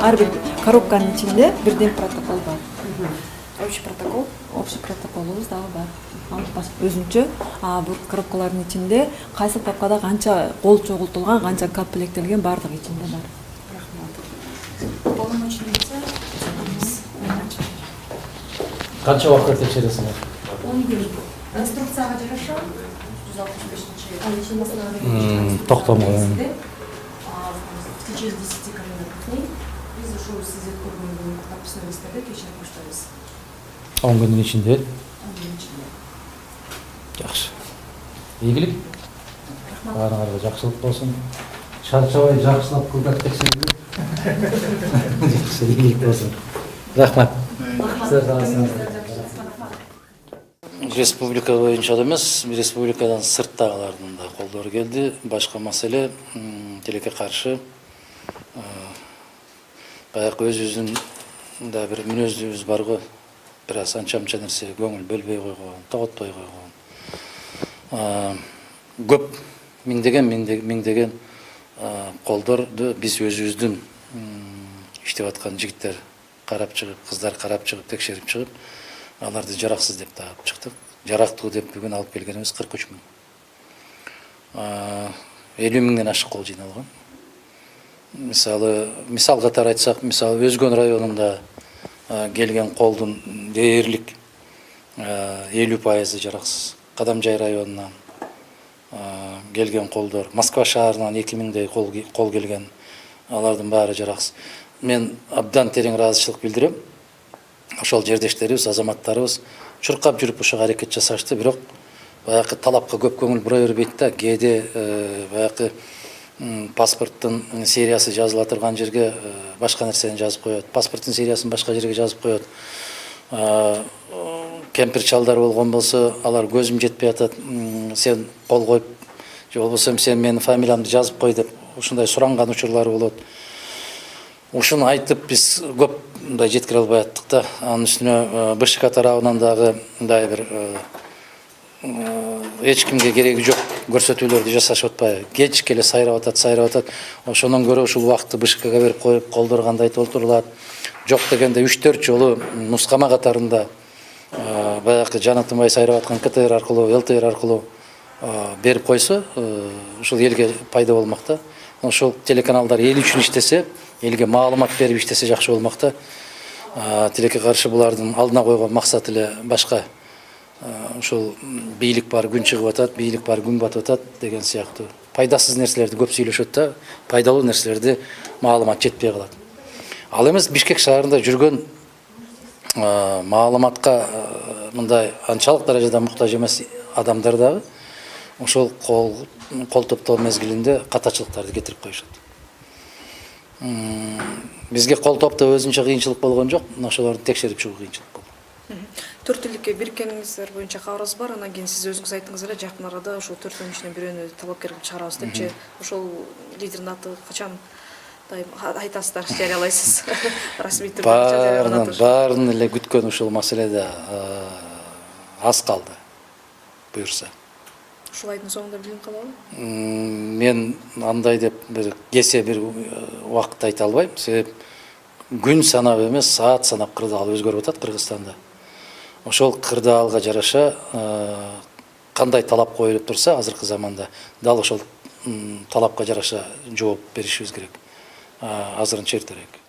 Ар бир коробканын ичинде бирден протокол бар. Общий протоколубуз дагы бар. Өзүнчө бул коробкалардын ичинде кайсы тапкада канча кол чогултулган, канча комплектелген бардыгы ичинде бар. Канча убакытта текшересиңер? 10 күн. Инструкцияга жараша 165-чи Токтомго. В течение 10 календарных дней biz ошол сиздер көргөн подписной листтерди текшерип баштайбыз. 10 күндүн ичинде. 10 күндүн ичинде. Жакшы. Ийгилик. Баарыңарга жакшылык болсун. Чарчабай жакшылап кылдап текшерди. Жакшы, ийгилик болсун. Рахмат. Республика боюнча эмес, республикадан сырттагылардын да колдору келди. Башка маселе тилекке каршы баягы өзүбүздүн да бир мүнөзүбүз бар го. Бир аз анча-мынча нерсе көңүл бөлбөй койгон, тоготпой койгон. Көп миңдеген колдорду биз өзүбүздүн иштеп аткан жигиттер карап чыгып, кыздар карап чыгып, текшерип чыгып, аларды жараксыз деп таап чыктык. Жарактуу деп бүгүн алып келгенибиз 43 миң. 50 миңден ашык кол жыйналган. Мисал катары айтсак, мисалы Өзгөн районунда келген колдун дээрлик 50% жараксыз. Кадамжай районунан келген колдор, Москва шаарынан 2000дей кол келген, алардын баары жараксыз. Мен абдан терең ыраазычылык билдирем. Ошол жердештерибиз, азаматтарыбыз чуркап жүрүп ошого аракет жасашты, бирок баягы талапка көп көңүл бура бербейт да, кээде баягы паспорттун сериясы жазыла турган жерге башка нерсени жазып коет, паспорттун сериясын башка жерге жазып коет. Кемпир чалдар болгон болсо, алар көзүм жетпей атат, сен кол коюп, же болбосо сен менин фамилиямды жазып кой деп ушундай суранган учурлар болот. Ушуну айтып биз көп мындай жеткире албай аттык да. Анын үстүнө БШК тарабынан дагы мындай бир эч кимге кереги жок көрсөтүүлөрдү жасашып атпайбы. Кеч келе сайрап атат. Ошондон көрө ушул убакытты БШКга берип коюп, колдор кандай толтурулат. Жок дегенде 3-4 жолу нускама катарында баягы жаны тынбай сайрап аткан КТР аркылуу, ЛТР аркылуу берип койсо, ушул элге пайда болмок да. Ошол телеканалдар эл үчүн иштесе, элге маалымат берип иштесе жакшы болмок да. Тилекке каршы булардын алдына койгон максаты эле башка. Ошол бийлик бар, күн чыгып атат, бийлик бар, күн батып атат деген сыяктуу. Пайдасыз нерселерди көп сүйлөшөт да, пайдалуу нерселерди маалымат жетпей калат. Ал эмес Бишкек шаарында жүргөн маалыматка мындай анчалык даражада муктаж эмес адамдар дагы ошол кол топтоо мезгилинде катачылыктарды кетирип коюшат. Бизге кол топтоо өзүнчө кыйынчылык болгон жок, ошолорду текшерип чыгуу кыйынчылык болду. Төрт тилдикке бириккениңиздер боюнча кабарыбыз бар. Анан кийин сиз өзүңүз айттыңыз эле жакын арада ошол төртөөнүн ичинен бирөөнү талапкер кылып чыгарабыз депчи. Ошол лидердин аты качан айтасыздар, жарыялайсыз? Расмий түрдө качан жарыяланат? Баарын эле күткөн ушул маселеде аз калды. Буюрса. Ушул айдын соңунда билинип калабы? Мен андай деп бир кесе бир убакыт айта албайм. Себеп күн санап эмес, саат санап кырдаал өзгөрүп атат Кыргызстанда. Ошол кырдаалга жараша кандай талап коюлуп турса азыркы заманда дал ошол талапка жараша жооп беришибиз керек. Азырынча эртерээк.